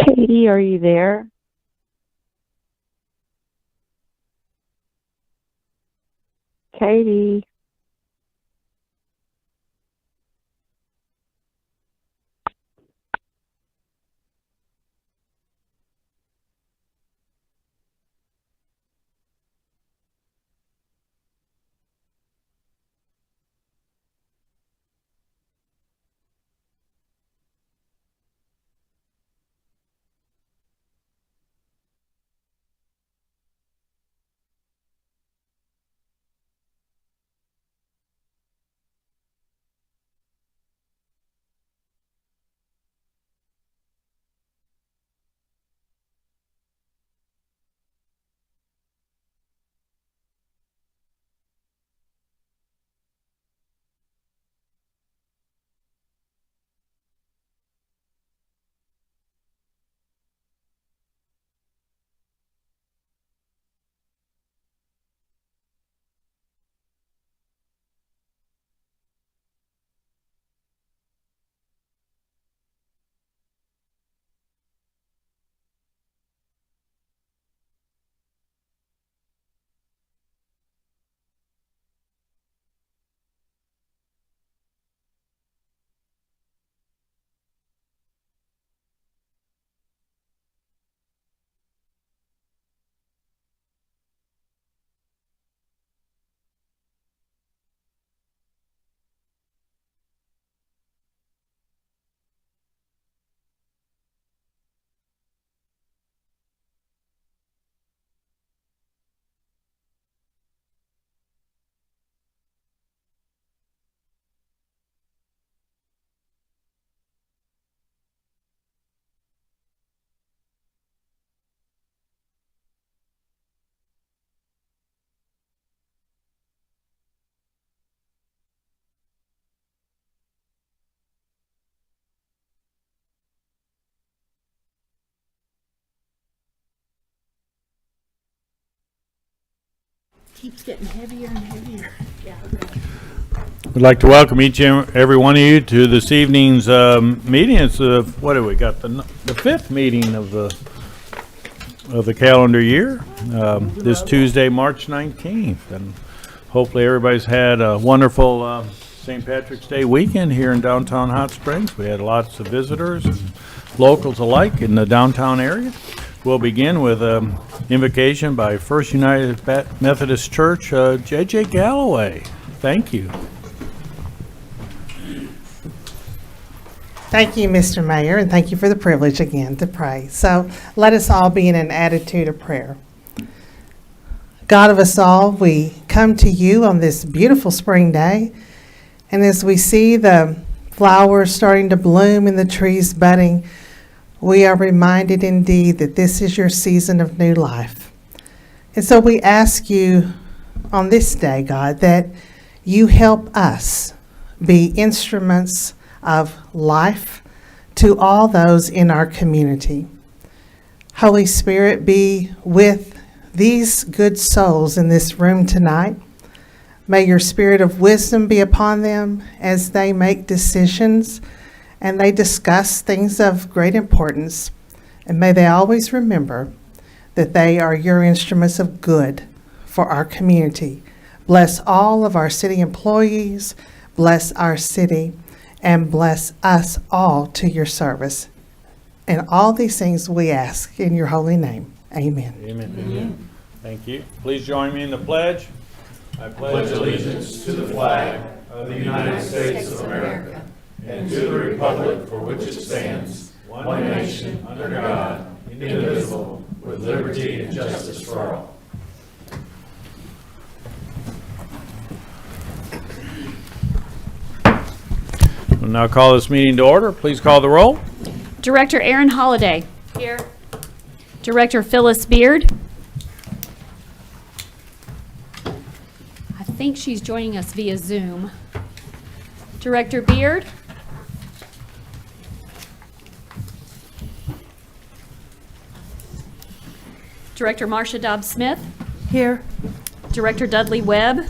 Katie, are you there? Katie. Keeps getting heavier and heavier. Yeah. We'd like to welcome each and every one of you to this evening's meeting. It's what do we got? The fifth meeting of the calendar year. This Tuesday, March 19th, and hopefully everybody's had a wonderful St. Patrick's Day weekend here in downtown Hot Springs. We had lots of visitors, and locals alike in the downtown area. We'll begin with an invocation by First United Methodist Church, J.J. Galloway. Thank you. Thank you, Mr. Mayor, and thank you for the privilege again to pray. So let us all be in an attitude of prayer. God of us all, we come to you on this beautiful spring day, and as we see the flowers starting to bloom and the trees budding, we are reminded indeed that this is your season of new life. And so we ask you on this day, God, that you help us be instruments of life to all those in our community. Holy Spirit, be with these good souls in this room tonight. May your spirit of wisdom be upon them as they make decisions and they discuss things of great importance. And may they always remember that they are your instruments of good for our community. Bless all of our city employees, bless our city, and bless us all to your service. And all these things we ask in your holy name. Amen. Amen. Amen. Thank you. Please join me in the pledge. I pledge allegiance to the flag of the United States of America and to the republic for which it stands, one nation, under God, indivisible, with liberty and justice for all. We'll now call this meeting to order. Please call the roll. Director Aaron Holliday. Here. Director Phyllis Beard. I think she's joining us via Zoom. Director Beard. Director Marcia Dobbs-Smith. Here. Director Dudley Webb.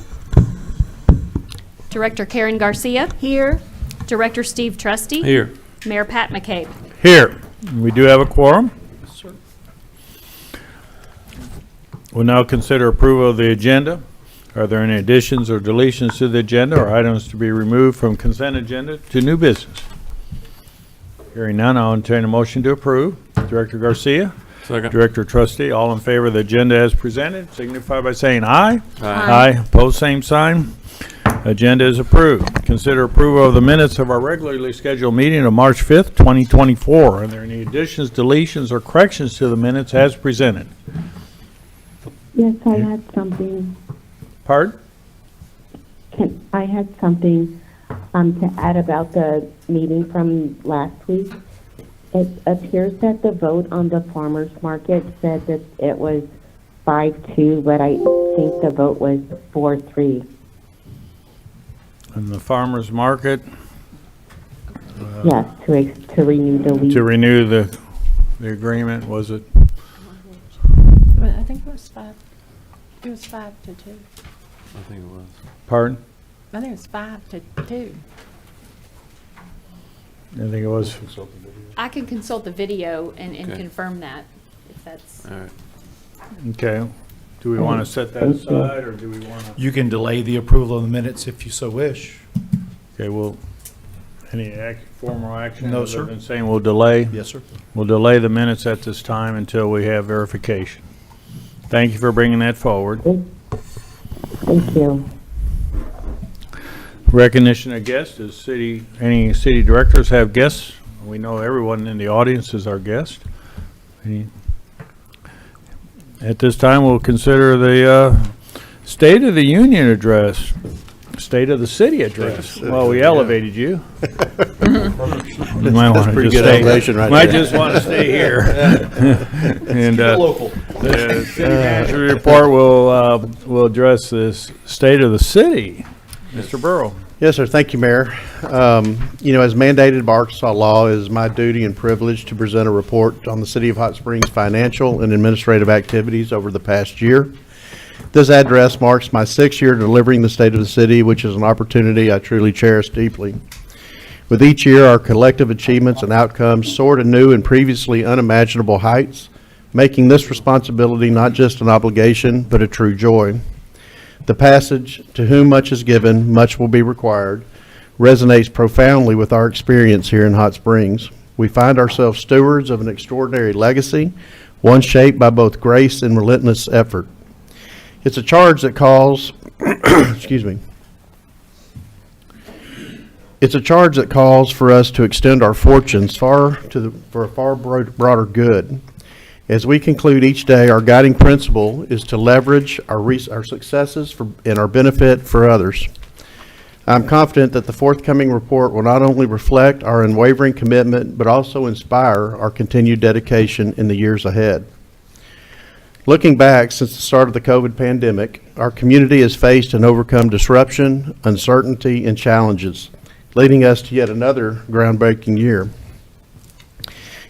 Director Karen Garcia. Here. Director Steve Trusty. Here. Mayor Pat McCabe. Here. We do have a quorum. We'll now consider approval of the agenda. Are there any additions or deletions to the agenda or items to be removed from consent agenda to new business? Hearing none, I'll entertain a motion to approve. Director Garcia, Second. Director Trustee, all in favor of the agenda as presented, signify by saying aye. Aye. Aye, pose same sign. Agenda is approved. Consider approval of the minutes of our regularly scheduled meeting of March 5th, 2024. Are there any additions, deletions, or corrections to the minutes as presented? Yes, I had something. Pardon? I had something to add about the meeting from last week. It appears that the vote on the farmers market said that it was 5-2, but I think the vote was 4-3. In the farmer's market, Yes, to renew the lease. to renew the agreement, was it? Well, I think it was 5. It was 5-2. I think it was. Pardon? I think it was 5-2. I think it was. I can consult the video and Okay. confirm that, if that's, All right. Okay. Do we want to set that Thank you. aside, or do we want to? You can delay the approval of the minutes if you so wish. Okay, well, any formal action? No, other sir. than saying we'll delay? Yes, sir. We'll delay the minutes at this time until we have verification. Thank you for bringing that forward. Thank you. Recognition of guests, any city directors have guests? We know everyone in the audience is our guest. At this time, we'll consider the State of the Union address, State of the City address. Well, we elevated you. You might want to pretty just good stay. elevation right Might there. just want to stay here. And Local. the city manager report will address this State of the City. Mr. Burrow. Yes, sir. Thank you, Mayor. As mandated by Arkansas law, it is my duty and privilege to present a report on the City of Hot Springs' financial and administrative activities over the past year. This address marks my 6th year delivering the state of the city, which is an opportunity I truly cherish deeply. With each year, our collective achievements and outcomes soar to new and previously unimaginable heights, making this responsibility not just an obligation, but a true joy. The passage, "To whom much is given, much will be required," resonates profoundly with our experience here in Hot Springs. We find ourselves stewards of an extraordinary legacy, one shaped by both grace and relentless effort. It's a charge that calls, excuse me. It's a charge that calls for us to extend our fortunes for a far broader good. As we conclude each day, our guiding principle is to leverage our successes and our benefit for others. I'm confident that the forthcoming report will not only reflect our unwavering commitment, but also inspire our continued dedication in the years ahead. Looking back since the start of the COVID pandemic, our community has faced and overcome disruption, uncertainty, and challenges, leading us to yet another groundbreaking year.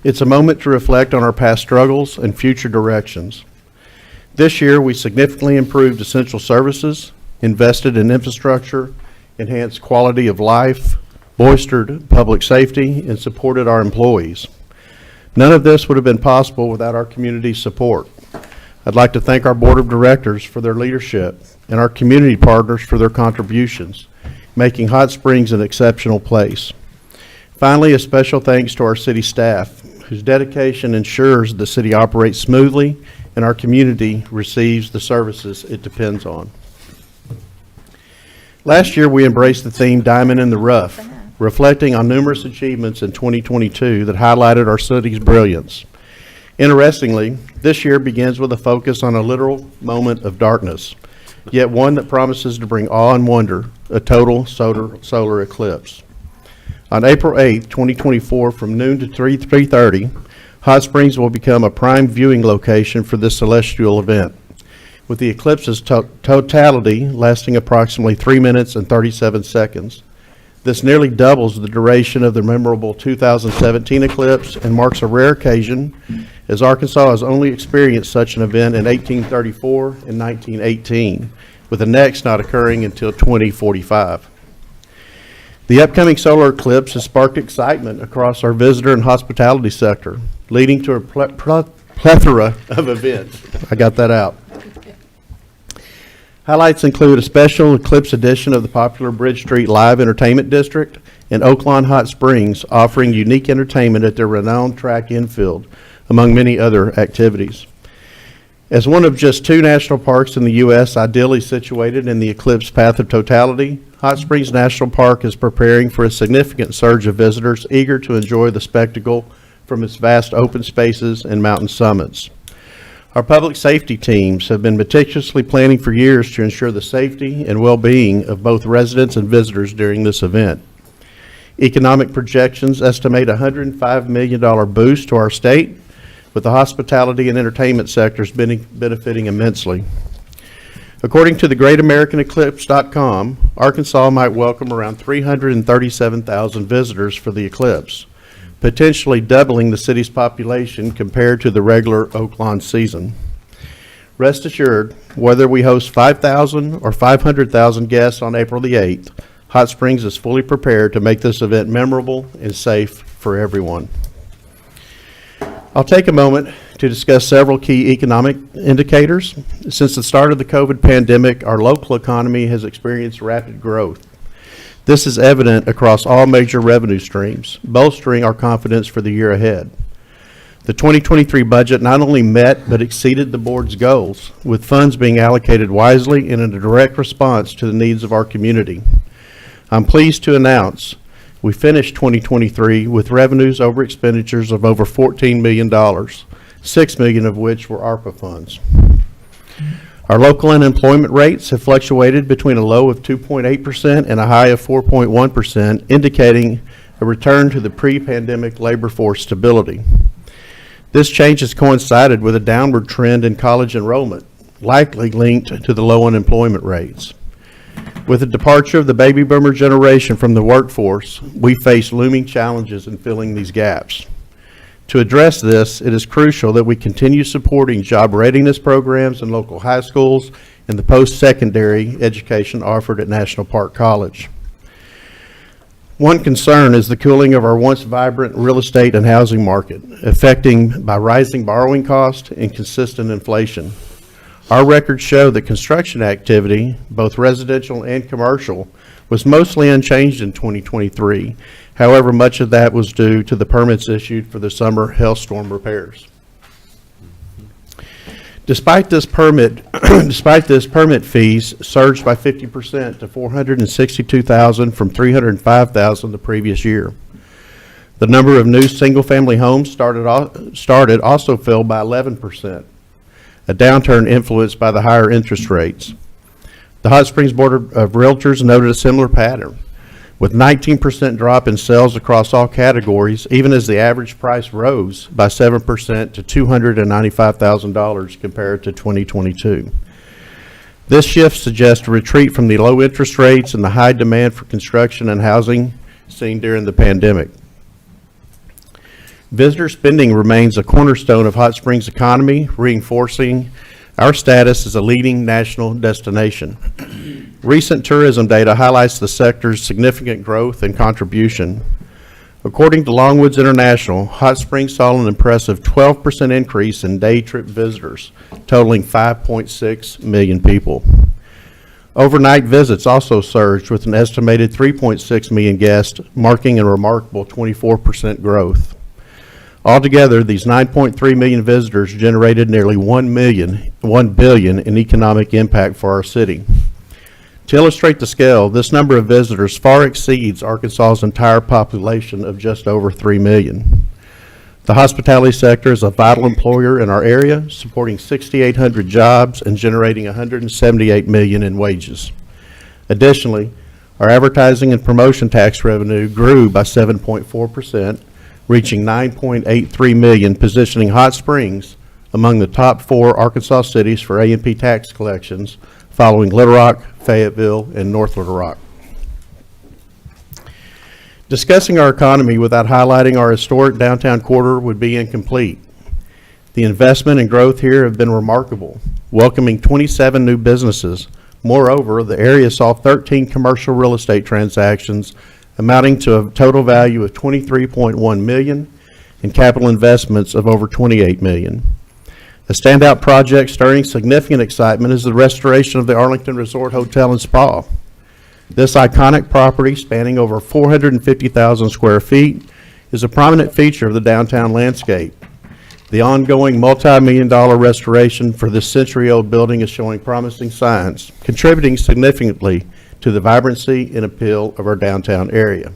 It's a moment to reflect on our past struggles and future directions. This year, we significantly improved essential services, invested in infrastructure, enhanced quality of life, bolstered public safety, and supported our employees. None of this would have been possible without our community's support. I'd like to thank our Board of Directors for their leadership and our community partners for their contributions, making Hot Springs an exceptional place. Finally, a special thanks to our city staff, whose dedication ensures the city operates smoothly and our community receives the services it depends on. Last year, we embraced the theme Diamond in the Rough, reflecting on numerous achievements in 2022 that highlighted our city's brilliance. Interestingly, this year begins with a focus on a literal moment of darkness, yet one that promises to bring awe and wonder, a total solar eclipse. On April 8th, 2024, from noon to 3:30, Hot Springs will become a prime viewing location for this celestial event, with the eclipse's totality lasting approximately 3 minutes and 37 seconds. This nearly doubles the duration of the memorable 2017 eclipse and marks a rare occasion, as Arkansas has only experienced such an event in 1834 and 1918, with the next not occurring until 2045. The upcoming solar eclipse has sparked excitement across our visitor and hospitality sector, leading to a plethora of events. I got that out. Highlights include a special eclipse edition of the popular Bridge Street Live Entertainment District and Oaklawn Hot Springs, offering unique entertainment at their renowned track infield, among many other activities. As one of just 2 national parks in the U.S. ideally situated in the eclipse path of totality, Hot Springs National Park is preparing for a significant surge of visitors eager to enjoy the spectacle from its vast open spaces and mountain summits. Our public safety teams have been meticulously planning for years to ensure the safety and well-being of both residents and visitors during this event. Economic projections estimate a $105 million boost to our state, with the hospitality and entertainment sectors benefiting immensely. According to the GreatAmericanEclipse.com, Arkansas might welcome around 337,000 visitors for the eclipse, potentially doubling the city's population compared to the regular Oaklawn season. Rest assured, whether we host 5,000 or 500,000 guests on April the 8th, Hot Springs is fully prepared to make this event memorable and safe for everyone. I'll take a moment to discuss several key economic indicators. Since the start of the COVID pandemic, our local economy has experienced rapid growth. This is evident across all major revenue streams, bolstering our confidence for the year ahead. The 2023 budget not only met but exceeded the board's goals, with funds being allocated wisely and in a direct response to the needs of our community. I'm pleased to announce we finished 2023 with revenues over expenditures of over $14 million, $6 million of which were ARPA funds. Our local unemployment rates have fluctuated between a low of 2.8% and a high of 4.1%, indicating a return to the pre-pandemic labor force stability. This change has coincided with a downward trend in college enrollment, likely linked to the low unemployment rates. With the departure of the baby boomer generation from the workforce, we face looming challenges in filling these gaps. To address this, it is crucial that we continue supporting job readiness programs in local high schools and the post-secondary education offered at National Park College. One concern is the cooling of our once vibrant real estate and housing market, affecting by rising borrowing costs and consistent inflation. Our records show that construction activity, both residential and commercial, was mostly unchanged in 2023. However, much of that was due to the permits issued for the summer hailstorm repairs. Despite this permit fees surged by 50% to $462,000 from $305,000 the previous year. The number of new single-family homes started also fell by 11%, a downturn influenced by the higher interest rates. The Hot Springs Board of Realtors noted a similar pattern, with 19% drop in sales across all categories, even as the average price rose by 7% to $295,000 compared to 2022. This shift suggests a retreat from the low interest rates and the high demand for construction and housing seen during the pandemic. Visitor spending remains a cornerstone of Hot Springs' economy, reinforcing our status as a leading national destination. Recent tourism data highlights the sector's significant growth and contribution. According to Longwoods International, Hot Springs saw an impressive 12% increase in day trip visitors, totaling 5.6 million people. Overnight visits also surged with an estimated 3.6 million guests, marking a remarkable 24% growth. Altogether, these 9.3 million visitors generated nearly $1 billion in economic impact for our city. To illustrate the scale, this number of visitors far exceeds Arkansas's entire population of just over 3 million. The hospitality sector is a vital employer in our area, supporting 6,800 jobs and generating $178 million in wages. Additionally, our advertising and promotion tax revenue grew by 7.4%, reaching $9.83 million, positioning Hot Springs among the top 4 Arkansas cities for A&P tax collections, following Little Rock, Fayetteville, and North Little Rock. Discussing our economy without highlighting our historic downtown quarter would be incomplete. The investment and growth here have been remarkable, welcoming 27 new businesses. Moreover, the area saw 13 commercial real estate transactions amounting to a total value of $23.1 million and capital investments of over $28 million. A standout project stirring significant excitement is the restoration of the Arlington Resort Hotel and Spa. This iconic property, spanning over 450,000 square feet, is a prominent feature of the downtown landscape. The ongoing multi-million-dollar restoration for this century-old building is showing promising signs, contributing significantly to the vibrancy and appeal of our downtown area.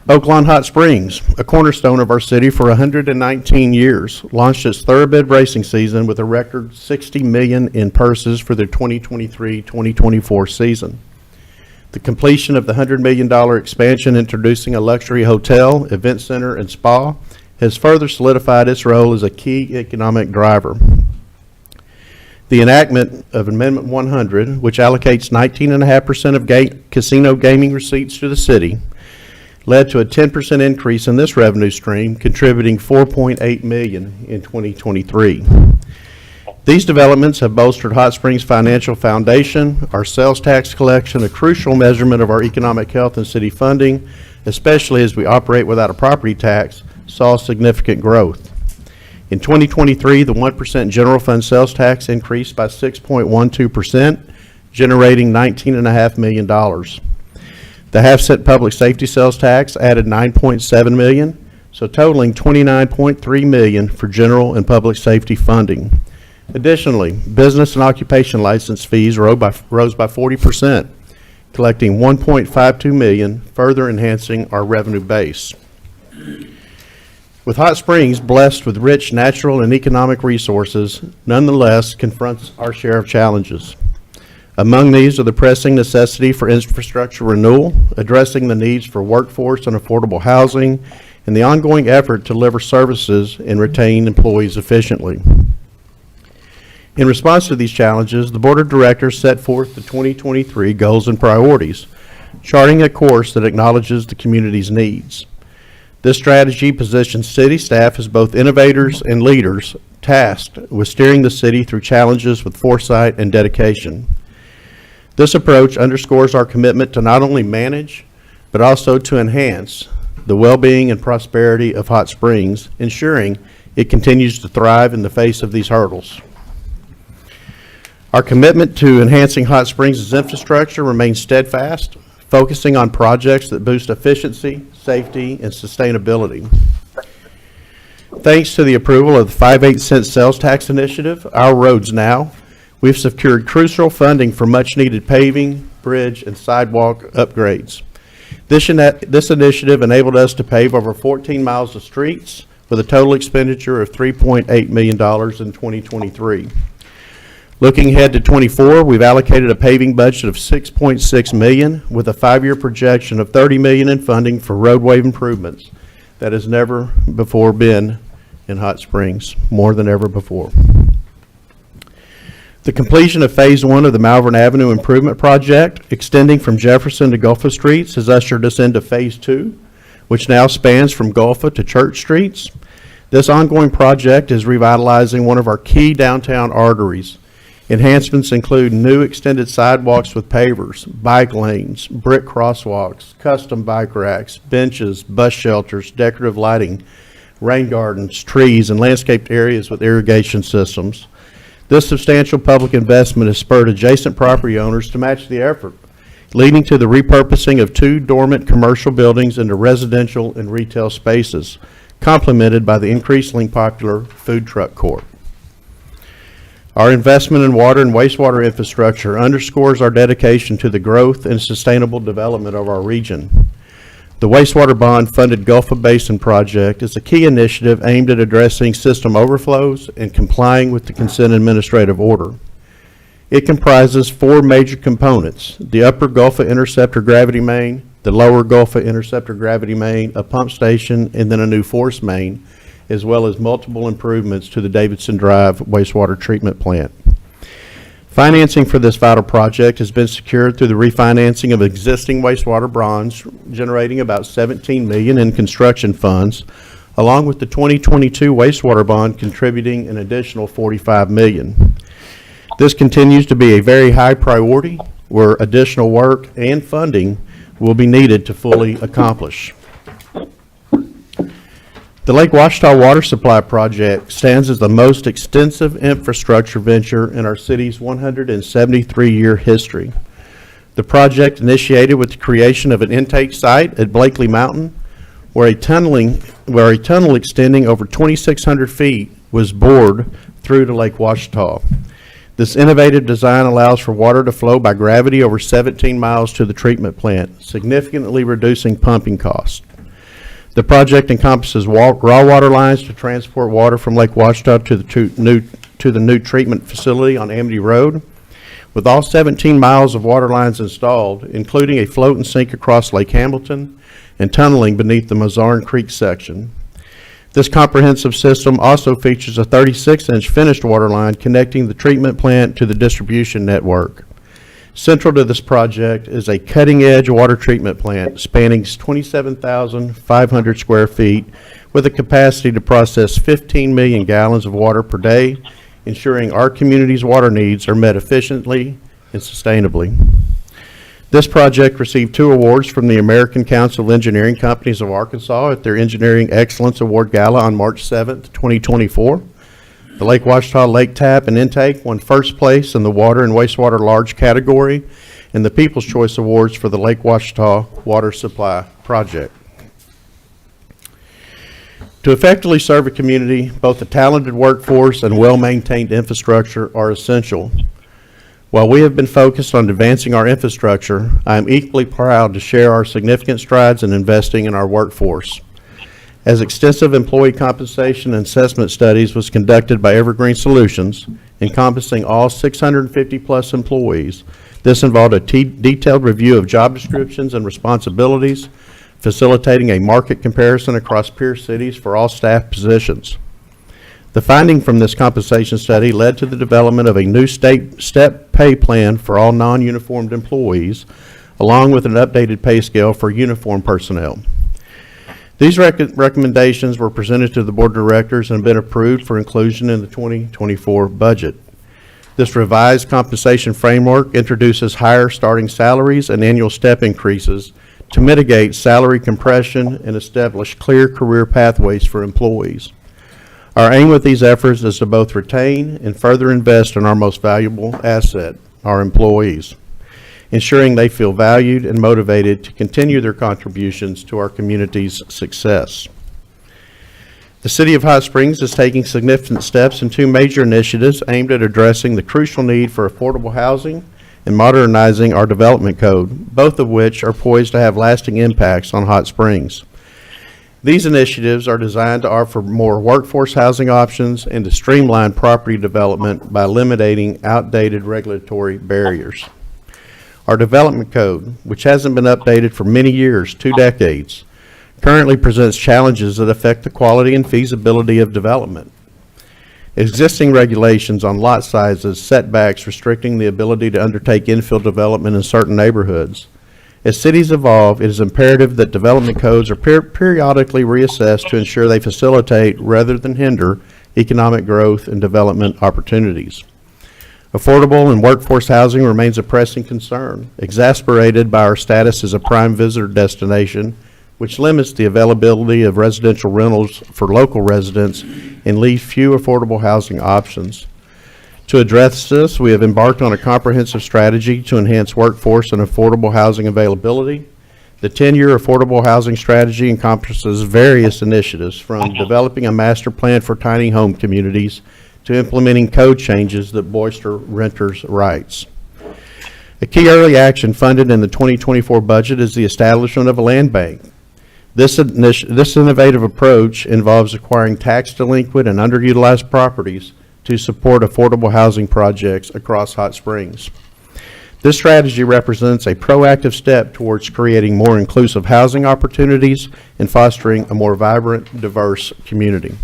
Oaklawn Hot Springs, a cornerstone of our city for 119 years, launched its thoroughbred racing season with a record $60 million in purses for their 2023-2024 season. The completion of the $100 million expansion, introducing a luxury hotel, event center, and spa, has further solidified its role as a key economic driver. The enactment of Amendment 100, which allocates 19.5% of casino gaming receipts to the city, led to a 10% increase in this revenue stream, contributing $4.8 million in 2023. These developments have bolstered Hot Springs' financial foundation, our sales tax collection, a crucial measurement of our economic health and city funding, especially as we operate without a property tax, saw significant growth. In 2023, the 1% general fund sales tax increased by 6.12%, generating $19.5 million. The half-cent public safety sales tax added $9.7 million, so totaling $29.3 million for general and public safety funding. Additionally, business and occupation license fees rose by 40%, collecting $1.52 million, further enhancing our revenue base. With Hot Springs blessed with rich natural and economic resources, nonetheless confronts our share of challenges. Among these are the pressing necessity for infrastructure renewal, addressing the needs for workforce and affordable housing, and the ongoing effort to deliver services and retain employees efficiently. In response to these challenges, the Board of Directors set forth the 2023 goals and priorities, charting a course that acknowledges the community's needs. This strategy positions city staff as both innovators and leaders tasked with steering the city through challenges with foresight and dedication. This approach underscores our commitment to not only manage, but also to enhance the well-being and prosperity of Hot Springs, ensuring it continues to thrive in the face of these hurdles. Our commitment to enhancing Hot Springs' infrastructure remains steadfast, focusing on projects that boost efficiency, safety, and sustainability. Thanks to the approval of the 5/8 sales tax initiative, Our Roads Now, we've secured crucial funding for much-needed paving, bridge, and sidewalk upgrades. This initiative enabled us to pave over 14 miles of streets with a total expenditure of $3.8 million in 2023. Looking ahead to '24, we've allocated a paving budget of $6.6 million with a 5-year projection of $30 million in funding for roadway improvements that has never before been in Hot Springs, more than ever before. The completion of Phase 1 of the Malvern Avenue Improvement Project, extending from Jefferson to Gulpha Streets, has ushered us into Phase 2, which now spans from Gulpha to Church Streets. This ongoing project is revitalizing one of our key downtown arteries. Enhancements include new extended sidewalks with pavers, bike lanes, brick crosswalks, custom bike racks, benches, bus shelters, decorative lighting, rain gardens, trees, and landscaped areas with irrigation systems. This substantial public investment has spurred adjacent property owners to match the effort, leading to the repurposing of 2 dormant commercial buildings into residential and retail spaces, complemented by the increasingly popular food truck court. Our investment in water and wastewater infrastructure underscores our dedication to the growth and sustainable development of our region. The wastewater bond-funded Gulpha Basin project is a key initiative aimed at addressing system overflows and complying with the consent administrative order. It comprises 4 major components: the upper Gulpha Interceptor gravity main, the lower Gulpha Interceptor gravity main, a pump station, and then a new force main, as well as multiple improvements to the Davidson Drive wastewater treatment plant. Financing for this vital project has been secured through the refinancing of existing wastewater bonds, generating about $17 million in construction funds, along with the 2022 wastewater bond contributing an additional $45 million. This continues to be a very high priority where additional work and funding will be needed to fully accomplish. The Lake Ouachita Water Supply Project stands as the most extensive infrastructure venture in our city's 173-year history. The project initiated with the creation of an intake site at Blakely Mountain, where a tunnel extending over 2,600 feet was bored through to Lake Ouachita. This innovative design allows for water to flow by gravity over 17 miles to the treatment plant, significantly reducing pumping costs. The project encompasses raw water lines to transport water from Lake Ouachita to the new treatment facility on Amity Road. With all 17 miles of water lines installed, including a float and sink across Lake Hamilton and tunneling beneath the Mazarn Creek section. This comprehensive system also features a 36-inch finished water line connecting the treatment plant to the distribution network. Central to this project is a cutting-edge water treatment plant spanning 27,500 square feet with a capacity to process 15 million gallons of water per day, ensuring our community's water needs are met efficiently and sustainably. This project received 2 awards from the American Council of Engineering Companies of Arkansas at their Engineering Excellence Award Gala on March 7th, 2024. The Lake Ouachita Lake Tap and Intake won first place in the Water and Wastewater Large category in the People's Choice Awards for the Lake Ouachita Water Supply Project. To effectively serve a community, both a talented workforce and well-maintained infrastructure are essential. While we have been focused on advancing our infrastructure, I am equally proud to share our significant strides in investing in our workforce. As extensive employee compensation and assessment studies was conducted by Evergreen Solutions, encompassing all 650-plus employees, this involved a detailed review of job descriptions and responsibilities, facilitating a market comparison across peer cities for all staff positions. The finding from this compensation study led to the development of a new state step pay plan for all non-uniformed employees, along with an updated pay scale for uniformed personnel. These recommendations were presented to the Board of Directors and have been approved for inclusion in the 2024 budget. This revised compensation framework introduces higher starting salaries and annual step increases to mitigate salary compression and establish clear career pathways for employees. Our aim with these efforts is to both retain and further invest in our most valuable asset, our employees, ensuring they feel valued and motivated to continue their contributions to our community's success. The City of Hot Springs is taking significant steps in 2 major initiatives aimed at addressing the crucial need for affordable housing and modernizing our development code, both of which are poised to have lasting impacts on Hot Springs. These initiatives are designed to offer more workforce housing options and to streamline property development by eliminating outdated regulatory barriers. Our development code, which hasn't been updated for many years, 2 decades, currently presents challenges that affect the quality and feasibility of development. Existing regulations on lot sizes, setbacks restricting the ability to undertake infill development in certain neighborhoods. As cities evolve, it is imperative that development codes are periodically reassessed to ensure they facilitate rather than hinder economic growth and development opportunities. Affordable and workforce housing remains a pressing concern, exacerbated by our status as a prime visitor destination, which limits the availability of residential rentals for local residents and leaves few affordable housing options. To address this, we have embarked on a comprehensive strategy to enhance workforce and affordable housing availability. The 10-year affordable housing strategy encompasses various initiatives, from developing a master plan for tiny home communities to implementing code changes that bolster renters' rights. A key early action funded in the 2024 budget is the establishment of a land bank. This innovative approach involves acquiring tax delinquent and underutilized properties to support affordable housing projects across Hot Springs. This strategy represents a proactive step towards creating more inclusive housing opportunities and fostering a more vibrant, diverse community.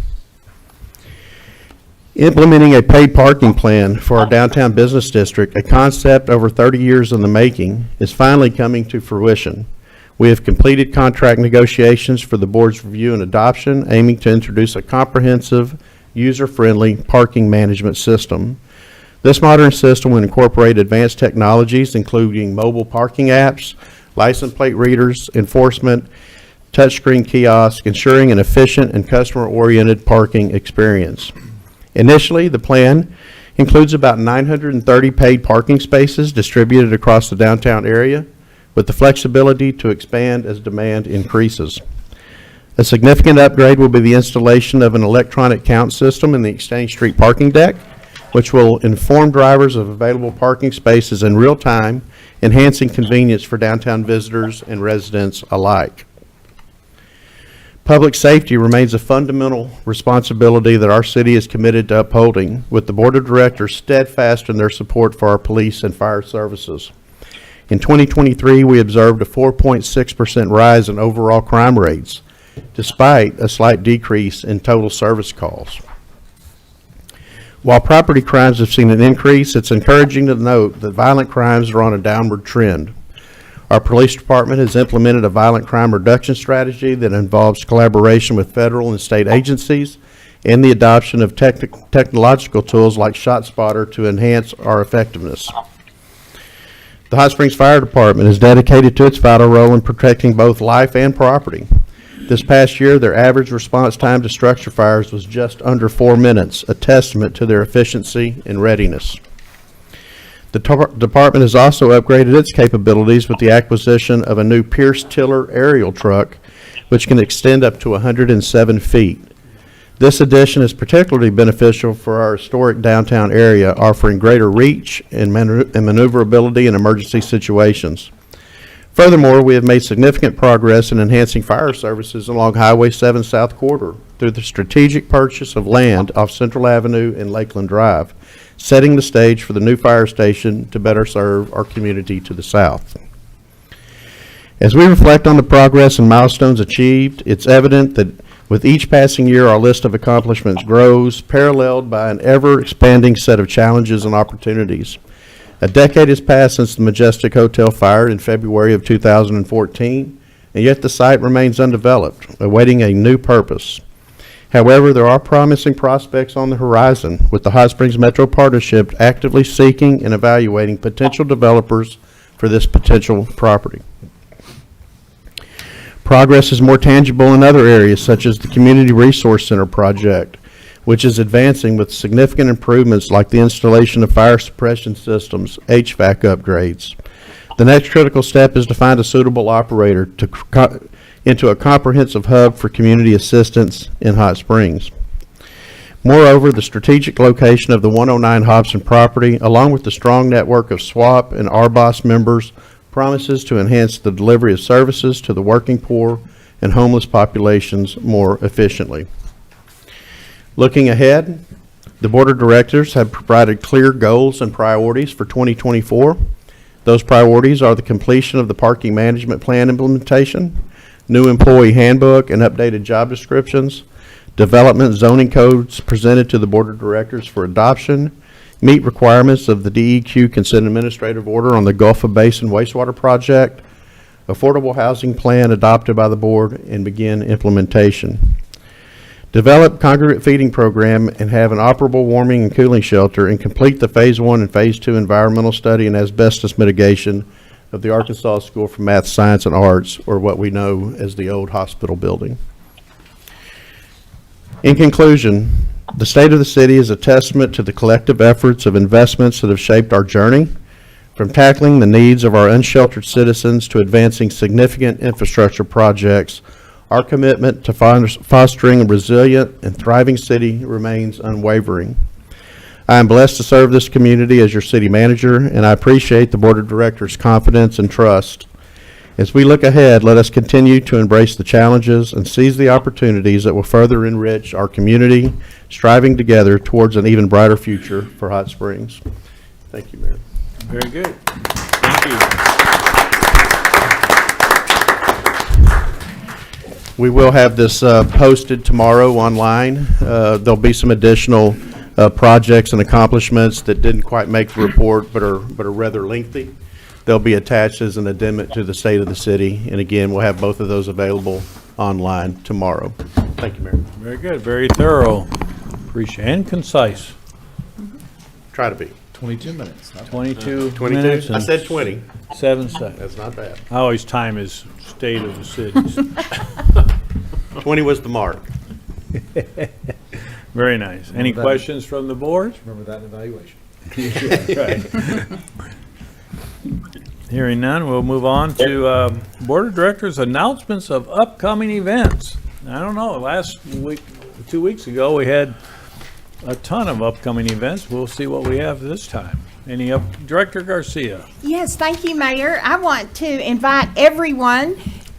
Implementing a paid parking plan for our downtown business district, a concept over 30 years in the making, is finally coming to fruition. We have completed contract negotiations for the board's review and adoption, aiming to introduce a comprehensive, user-friendly parking management system. This modern system will incorporate advanced technologies, including mobile parking apps, license plate readers, enforcement, touchscreen kiosk, ensuring an efficient and customer-oriented parking experience. Initially, the plan includes about 930 paid parking spaces distributed across the downtown area, with the flexibility to expand as demand increases. A significant upgrade will be the installation of an electronic count system in the Exchange Street parking deck, which will inform drivers of available parking spaces in real time, enhancing convenience for downtown visitors and residents alike. Public safety remains a fundamental responsibility that our city is committed to upholding, with the Board of Directors steadfast in their support for our police and fire services. In 2023, we observed a 4.6% rise in overall crime rates, despite a slight decrease in total service calls. While property crimes have seen an increase, it's encouraging to note that violent crimes are on a downward trend. Our police department has implemented a violent crime reduction strategy that involves collaboration with federal and state agencies and the adoption of technological tools like ShotSpotter to enhance our effectiveness. The Hot Springs Fire Department is dedicated to its vital role in protecting both life and property. This past year, their average response time to structure fires was just under 4 minutes, a testament to their efficiency and readiness. The department has also upgraded its capabilities with the acquisition of a new Pierce Tiller aerial truck, which can extend up to 107 feet. This addition is particularly beneficial for our historic downtown area, offering greater reach and maneuverability in emergency situations. Furthermore, we have made significant progress in enhancing fire services along Highway 7 South Corridor through the strategic purchase of land off Central Avenue and Lakeland Drive, setting the stage for the new fire station to better serve our community to the south. As we reflect on the progress and milestones achieved, it's evident that with each passing year, our list of accomplishments grows, paralleled by an ever-expanding set of challenges and opportunities. A decade has passed since the Majestic Hotel fire in February of 2014, and yet the site remains undeveloped, awaiting a new purpose. However, there are promising prospects on the horizon, with the Hot Springs Metro Partnership actively seeking and evaluating potential developers for this potential property. Progress is more tangible in other areas, such as the Community Resource Center project, which is advancing with significant improvements like the installation of fire suppression systems, HVAC upgrades. The next critical step is to find a suitable operator into a comprehensive hub for community assistance in Hot Springs. Moreover, the strategic location of the 109 Hobson property, along with the strong network of SWAP and RBOS members, promises to enhance the delivery of services to the working poor and homeless populations more efficiently. Looking ahead, the Board of Directors have provided clear goals and priorities for 2024. Those priorities are the completion of the parking management plan implementation, new employee handbook and updated job descriptions, development zoning codes presented to the Board of Directors for adoption, meet requirements of the DEQ consent administrative order on the Gulf of Basin wastewater project, affordable housing plan adopted by the board, and begin implementation. Develop congregate feeding program and have an operable warming and cooling shelter, and complete the Phase 1 and Phase 2 environmental study and asbestos mitigation of the Arkansas School for Math, Science, and Arts, or what we know as the old hospital building. In conclusion, the state of the city is a testament to the collective efforts of investments that have shaped our journey, from tackling the needs of our unsheltered citizens to advancing significant infrastructure projects. Our commitment to fostering a resilient and thriving city remains unwavering. I am blessed to serve this community as your city manager, and I appreciate the Board of Directors' confidence and trust. As we look ahead, let us continue to embrace the challenges and seize the opportunities that will further enrich our community, striving together towards an even brighter future for Hot Springs. Thank you, Mayor. Very good. Thank you. We will have this posted tomorrow online. There'll be some additional projects and accomplishments that didn't quite make the report but are rather lengthy. They'll be attached as an addendum to the state of the city. And again, we'll have both of those available online tomorrow. Thank you, Mayor. Very good, very thorough. Appreciate and concise. Try to be. 22 minutes. not bad. 22 22? minutes I and said 20. 7 seconds. That's not bad. I always time his state of the cities. 20 was the mark. Very nice. Any that. questions from the board? Remember that in evaluation. Right. Hearing none, we'll move on to Board of Directors announcements of upcoming events. I don't know, last week, 2 weeks ago, we had a ton of upcoming events. We'll see what we have this time. Director Garcia? Yes, thank you, Mayor. I want to invite everyone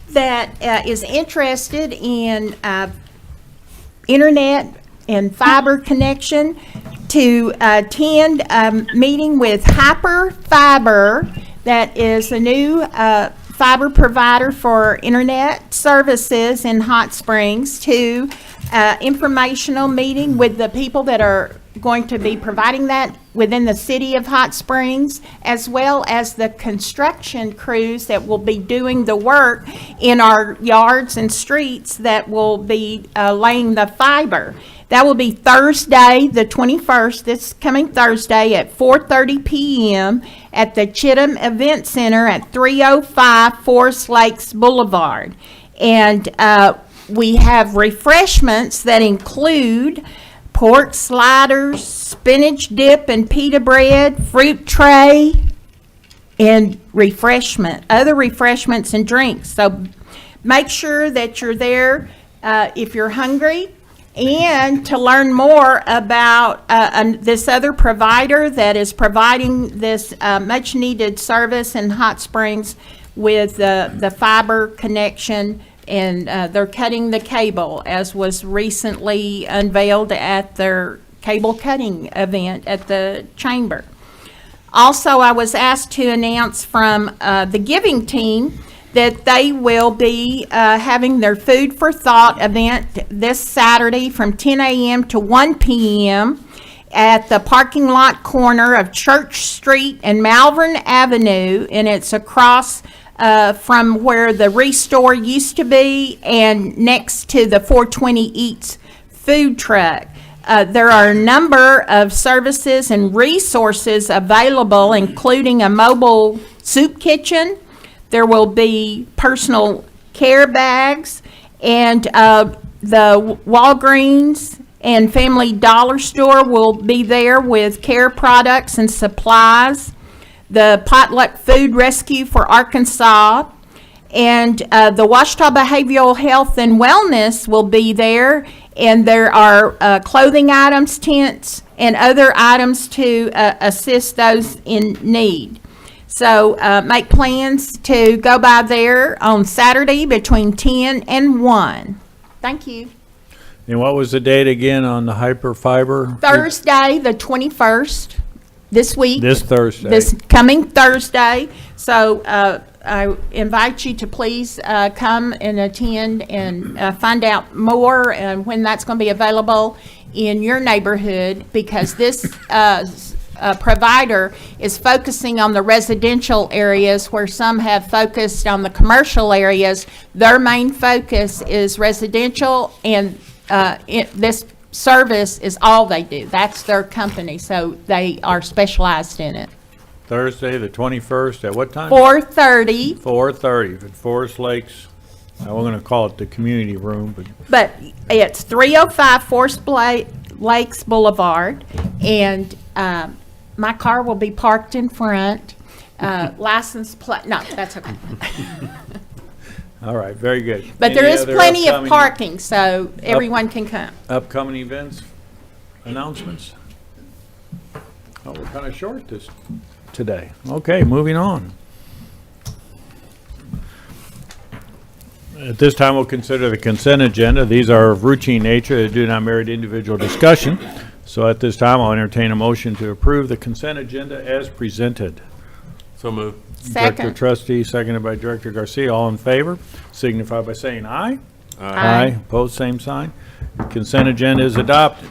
that is interested in internet and fiber connection to attend a meeting with Hyper Fiber. That is a new fiber provider for internet services in Hot Springs, to informational meeting with the people that are going to be providing that within the city of Hot Springs, as well as the construction crews that will be doing the work in our yards and streets that will be laying the fiber. That will be Thursday, the 21st, this coming Thursday at 4:30 p.m. at the Chittum Event Center at 305 Forest Lakes Boulevard. And we have refreshments that include pork sliders, spinach dip and pita bread, fruit tray, and other refreshments and drinks. So make sure that you're there if you're hungry. And to learn more about this other provider that is providing this much-needed service in Hot Springs with the fiber connection, and they're cutting the cable, as was recently unveiled at their cable cutting event at the Chamber. Also, I was asked to announce from the Giving Team that they will be having their Food for Thought event this Saturday from 10 a.m. to 1 p.m. at the parking lot corner of Church Street and Malvern Avenue, and it's across from where the Restore used to be and next to the 420 Eats food truck. There are a number of services and resources available, including a mobile soup kitchen. There will be personal care bags, and the Walgreens and Family Dollar Store will be there with care products and supplies. The Potluck Food Rescue for Arkansas, and the Ouachita Behavioral Health and Wellness will be there, and there are clothing items, tents, and other items to assist those in need. So make plans to go by there on Saturday between 10 and 1. Thank you. And what was the date again on the Hyper Fiber? Thursday, the 21st, this week. This Thursday. This coming Thursday. So I invite you to please come and attend and find out more and when that's going to be available in your neighborhood, because this provider is focusing on the residential areas where some have focused on the commercial areas. Their main focus is residential, and this service is all they do. That's their company, so they are specialized in it. Thursday, the 21st, at what time? 4:30, 4:30 at Forest Lakes. We're going to call it the community room, but but it's 305 Forest Lakes Boulevard, and my car will be parked in front. License plate, no, that's okay. all right, very good. But there Any is other plenty of upcoming- parking, so everyone can come. Upcoming events, announcements? Oh, we're kind of short today. Okay, moving on. At this time, we'll consider the consent agenda. These are of routine nature. They do not merit individual discussion. So at this time, I'll entertain a motion to approve the consent agenda as presented. So moved. Director Second. Trustee, seconded by Director Garcia. All in favor, signify by saying aye. Aye. Opposed, same sign. The consent agenda is adopted.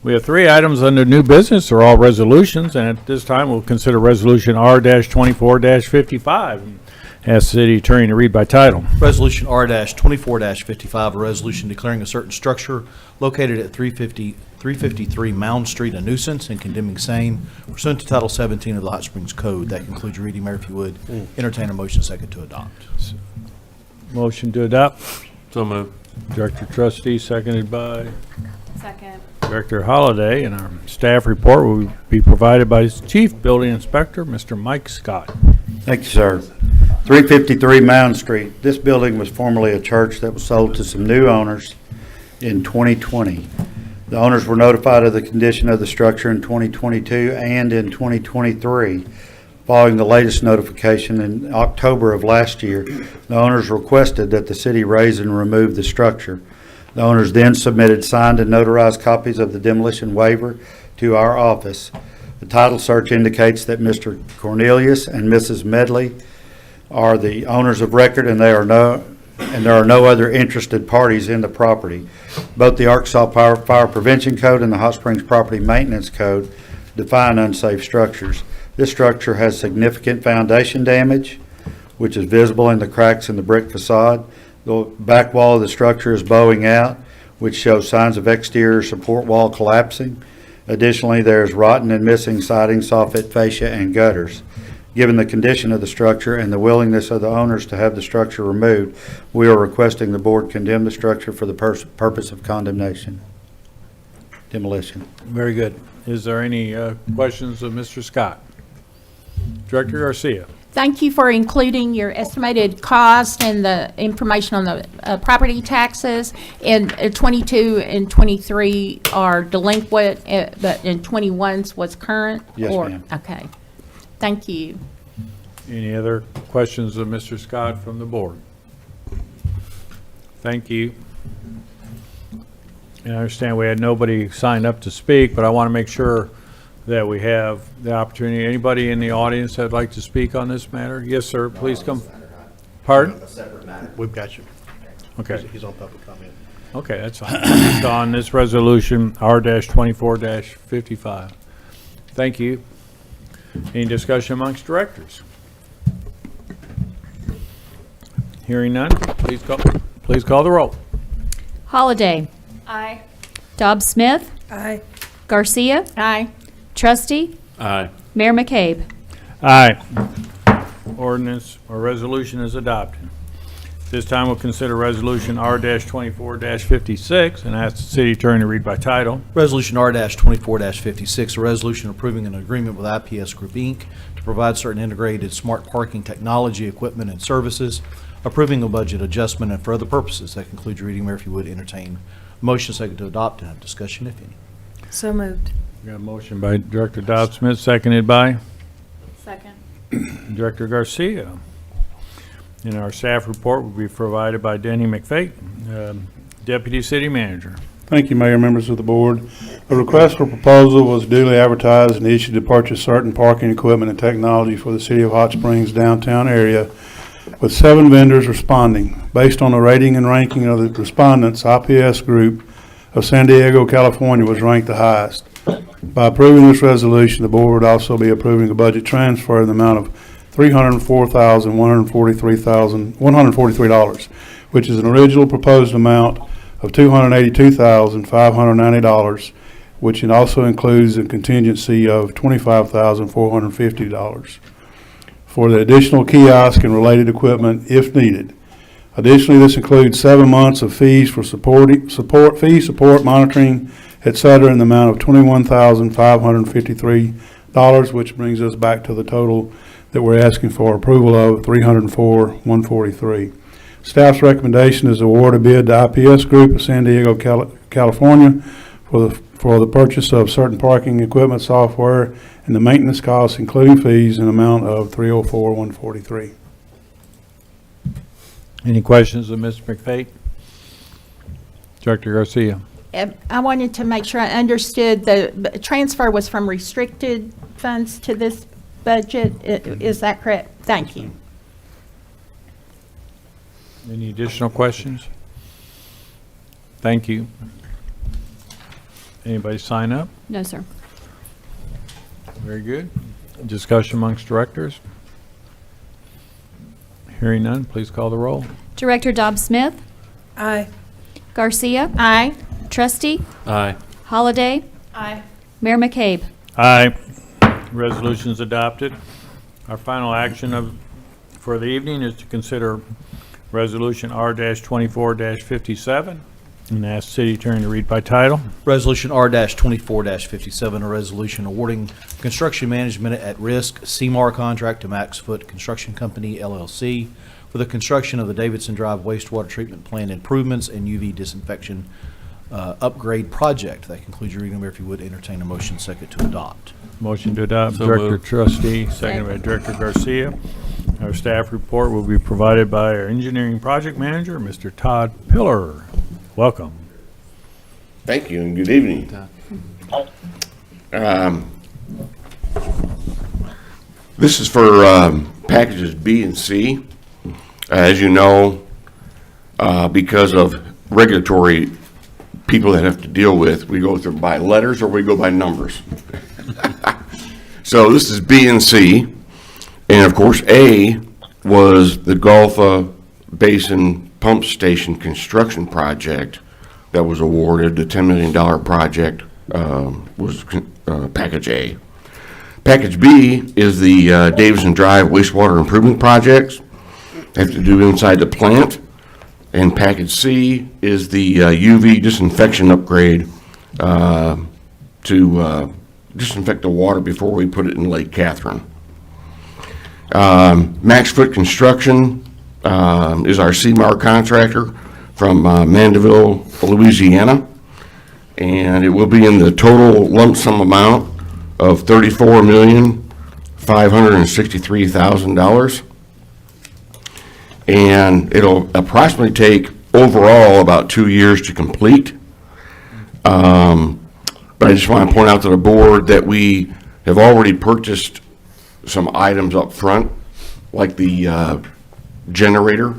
We have 3 items under new business. They're all resolutions, and at this time, we'll consider Resolution R-24-55. Ask the city attorney to read by title. Resolution R-24-55, a resolution declaring a certain structure located at 353 Mound Street a nuisance and condemning same pursuant to Title 17 of the Hot Springs Code. That concludes your reading, Mayor, if you would. Entertain a motion second to adopt. Motion to adopt. So moved. Director Trustee, seconded by Second. Director Holliday, and our staff report will be provided by Chief Building Inspector, Mr. Mike Scott. Thank you, sir. 353 Mound Street. This building was formerly a church that was sold to some new owners in 2020. The owners were notified of the condition of the structure in 2022 and in 2023. Following the latest notification in October of last year, the owners requested that the city raise and remove the structure. The owners then submitted signed and notarized copies of the demolition waiver to our office. The title search indicates that Mr. Cornelius and Mrs. Medley are the owners of record, and there are no other interested parties in the property. Both the Arkansas Fire Prevention Code and the Hot Springs Property Maintenance Code define unsafe structures. This structure has significant foundation damage, which is visible in the cracks in the brick facade. The back wall of the structure is bowing out, which shows signs of exterior support wall collapsing. Additionally, there is rotten and missing siding, soffit, fascia, and gutters. Given the condition of the structure and the willingness of the owners to have the structure removed, we are requesting the board condemn the structure for the purpose of demolition. Very good. Is there any questions of Mr. Scott? Director Garcia. Thank you for including your estimated cost and the information on the property taxes. And 22 and 23 are delinquent, but in 21's was current? Yes, ma'am. Okay. Thank you. Any other questions of Mr. Scott from the board? Thank you. And I understand we had nobody signed up to speak, but I want to make sure that we have the opportunity. Anybody in the audience that'd like to speak on this matter? Yes, sir, please come. Pardon? A separate matter. We've got you. Okay, He's on public comment. okay, that's fine. It's on this resolution, R-24-55. Thank you. Any discussion amongst directors? Hearing none, please call the roll. Holliday. Aye. Dobbs Smith. Aye. Garcia. Aye. Trustee. Aye. Mayor McCabe. Aye. Ordinance or resolution is adopted. This time we'll consider resolution R-24-56 and ask the city attorney to read by title. Resolution R-24-56, a resolution approving an agreement with IPS Group, Inc. to provide certain integrated smart parking technology, equipment, and services, approving a budget adjustment and for other purposes. That concludes your reading, Mayor. If you would entertain a motion second to adopt and have discussion, if any. So moved. Got a motion by Director Dodd Smith, seconded by Second. Director Garcia. And our staff report will be provided by Denny McFate, Deputy City Manager. Thank you, Mayor, members of the board. A request for proposal was duly advertised and issued to purchase certain parking equipment and technology for the City of Hot Springs downtown area, with 7 vendors responding. Based on the rating and ranking of the respondents, IPS Group of San Diego, California was ranked the highest. By approving this resolution, the board would also be approving a budget transfer in the amount of $304,143, which is an original proposed amount of $282,590, which also includes a contingency of $25,450 for the additional kiosk and related equipment if needed. Additionally, this includes 7 months of fees for support, monitoring, etc., in the amount of $21,553, which brings us back to the total that we're asking for approval of, $304,143. Staff's recommendation is to award a bid to IPS Group of San Diego, California for the purchase of certain parking equipment, software, and the maintenance costs, including fees, in the amount of $304,143. Any questions of Mr. McFate? Director Garcia. I wanted to make sure I understood the transfer was from restricted funds to this budget. Is that correct? Thank you. Any additional questions? Thank you. Anybody sign up? No, sir. Very good. Discussion amongst directors? Hearing none, please call the roll. Director Dobbs Smith, Aye. Garcia, Aye. Trustee, Aye. Holliday, Aye. Mayor McCabe. Aye. Resolution's adopted. Our final action for the evening is to consider Resolution R-24-57 and ask City Attorney to read by title. Resolution R-24-57, a resolution awarding construction management at risk CMAR contract to Max Foot Construction Company LLC for the construction of the Davidson Drive wastewater treatment plant improvements and UV disinfection upgrade project. That concludes your reading. Mayor, if you would entertain a motion second to adopt. Motion to adopt, So Director moved. Trustee, seconded by Director Garcia. Our staff report will be provided by our engineering project manager, Mr. Todd Pillar. Welcome. Thank you and good evening. This is for packages B and C. As you know, because of regulatory people that have to deal with, we go through by letters or we go by numbers. So this is B and C. And of course, A was the Gulf Basin Pump Station Construction Project that was awarded. The $10 million project was Package A. Package B is the Davidson Drive wastewater improvement projects. Have to do inside the plant. And Package C is the UV disinfection upgrade to disinfect the water before we put it in Lake Catherine. Max Foot Construction is our CMAR contractor from Mandeville, Louisiana. And it will be in the total lump sum amount of $34,563,000. And it'll approximately take overall about 2 years to complete. But I just want to point out to the board that we have already purchased some items up front, like the generator.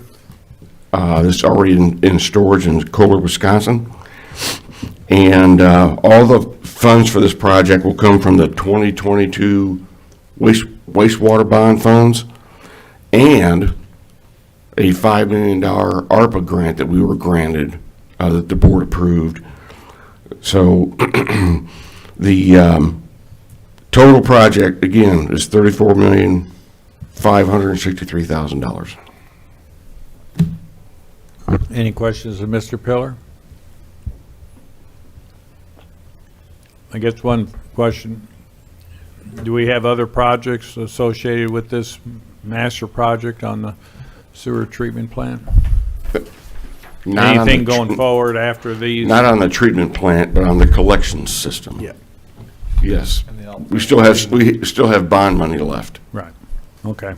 That's already in storage in Kohler, Wisconsin. And all the funds for this project will come from the 2022 wastewater bond funds and a $5 million ARPA grant that we were granted, that the board approved. So the total project, again, is $34,563,000. Any questions of Mr. Pillar? I guess one question, do we have other projects associated with this master project on the sewer treatment plant? Not on the Anything going forward after these? Not on the treatment plant, but on the collection system. Yeah. Yes. We still have bond money left. Right, okay.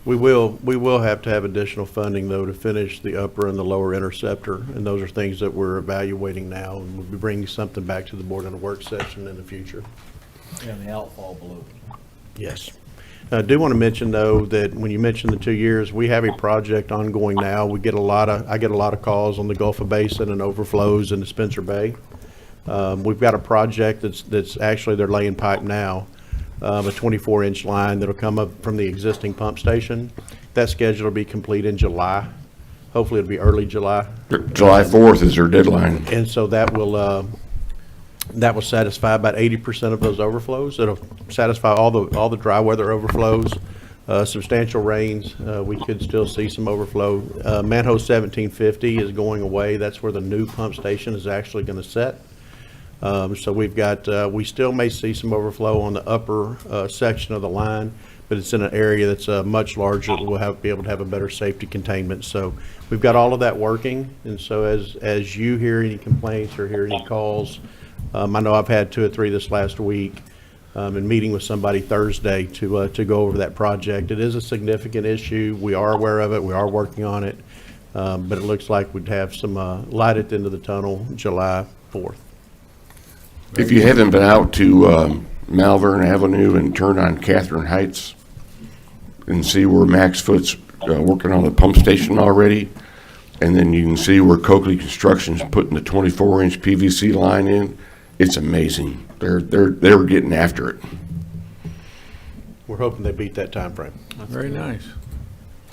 We will have to have additional funding, though, to finish the upper and the lower interceptor, and those are things that we're evaluating now, and we'll be bringing something back to the board in a work session in the future. And the outfall below. Yes. I do want to mention, though, that when you mentioned the 2 years, we have a project ongoing now. I get a lot of calls on the Gulf Basin and overflows in the Spencer Bay. We've got a project that's actually, they're laying pipe now, a 24-inch line that'll come up from the existing pump station. That's scheduled to be complete in July. Hopefully, it'll be early July. July 4th is their deadline. And so that will satisfy about 80% of those overflows. It'll satisfy all the dry weather overflows. Substantial rains, we could still see some overflow. Manhole 1750 is going away. That's where the new pump station is actually going to set. So we've got, we still may see some overflow on the upper section of the line, but it's in an area that's much larger that we'll be able to have a better safety containment. So we've got all of that working. And so as you hear any complaints or hear any calls, I know I've had 2 or 3 this last week, and meeting with somebody Thursday to go over that project. It is a significant issue. We are aware of it. We are working on it. But it looks like we'd have some light at the end of the tunnel July 4th. If you haven't been out to Malvern Avenue and turn on Catherine Heights and see where Max Foot's working on the pump station already, and then you can see where Coakley Construction's putting the 24-inch PVC line in, it's amazing. They're getting after it. We're hoping they beat that time frame. Very nice.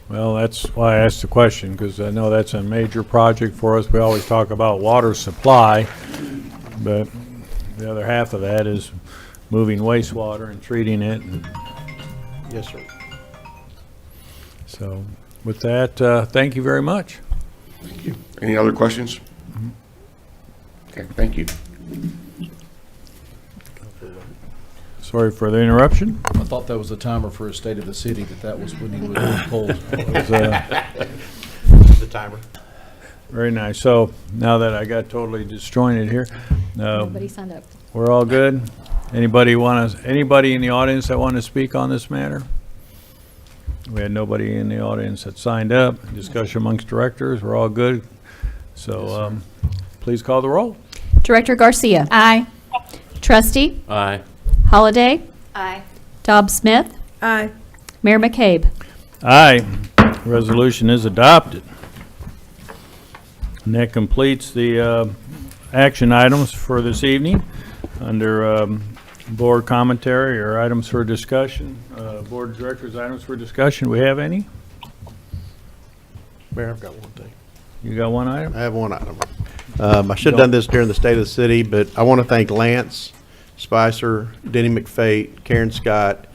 Well, that's why I asked the question, because I know that's a major project for us. We always talk about water supply, but the other half of that is moving wastewater and treating it. And Yes, sir. so with that, thank you very much. Any other questions? Okay, thank you. Sorry for the interruption. I thought that was the timer for a state of the city, that was when he was pulled. It was, The timer. very nice. So now that I got totally disjointed here, Nobody signed up. we're all good? Anybody in the audience that want to speak on this matter? We had nobody in the audience that signed up. Discussion amongst directors, we're all good. So, please call the roll. Director Garcia. Aye. Trustee. Aye. Holliday. Aye. Dobbs Smith. Aye. Mayor McCabe. Aye. Resolution is adopted. And that completes the action items for this evening. Under board commentary or items for discussion, board of directors items for discussion, we have any? Mayor, I've got one thing. You got one item? I have one item. I should have done this during the State of the City, but I want to thank Lance Spicer, Denny McFate, Karen Scott,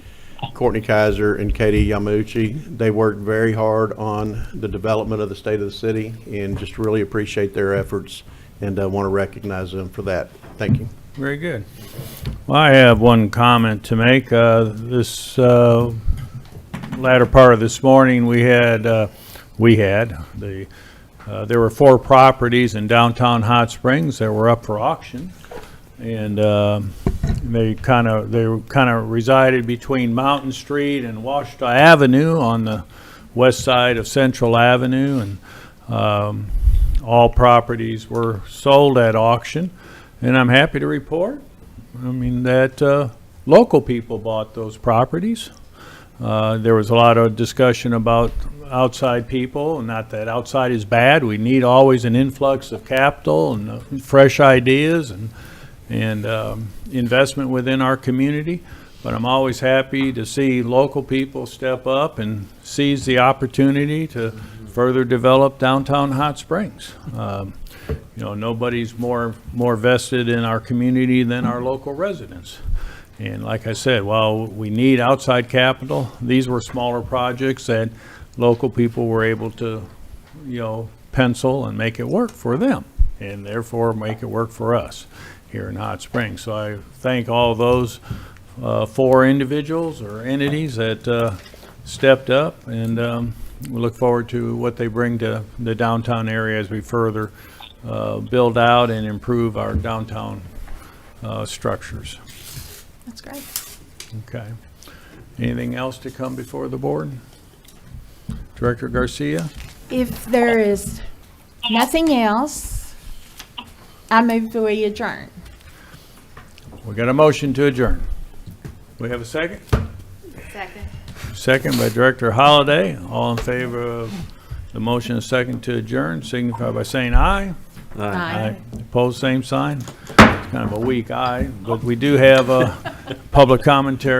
Courtney Kaiser, and Katie Yamauchi. They worked very hard on the development of the State of the City and just really appreciate their efforts and want to recognize them for that. Thank you. Very good. Well, I have one comment to make. This latter part of this morning, there were 4 properties in downtown Hot Springs that were up for auction, and they kind of resided between Mountain Street and Washita Avenue on the west side of Central Avenue, and all properties were sold at auction. And I'm happy to report, that local people bought those properties. There was a lot of discussion about outside people, not that outside is bad. We need always an influx of capital and fresh ideas and investment within our community. But I'm always happy to see local people step up and seize the opportunity to further develop downtown Hot Springs. Nobody's more vested in our community than our local residents. And like I said, while we need outside capital, these were smaller projects that local people were able to, pencil and make it work for them, and therefore make it work for us here in Hot Springs. So I thank all those 4 individuals or entities that stepped up, and we look forward to what they bring to the downtown area as we further build out and improve our downtown structures. That's great. Okay. Anything else to come before the board? Director Garcia? If there is nothing else, I move that we adjourn. We got a motion to adjourn. We have a second? Second. Second by Director Holliday. All in favor of the motion and second to adjourn, signify by saying aye. Aye. Opposed, same sign. It's kind of a weak aye, but we do have a public commentary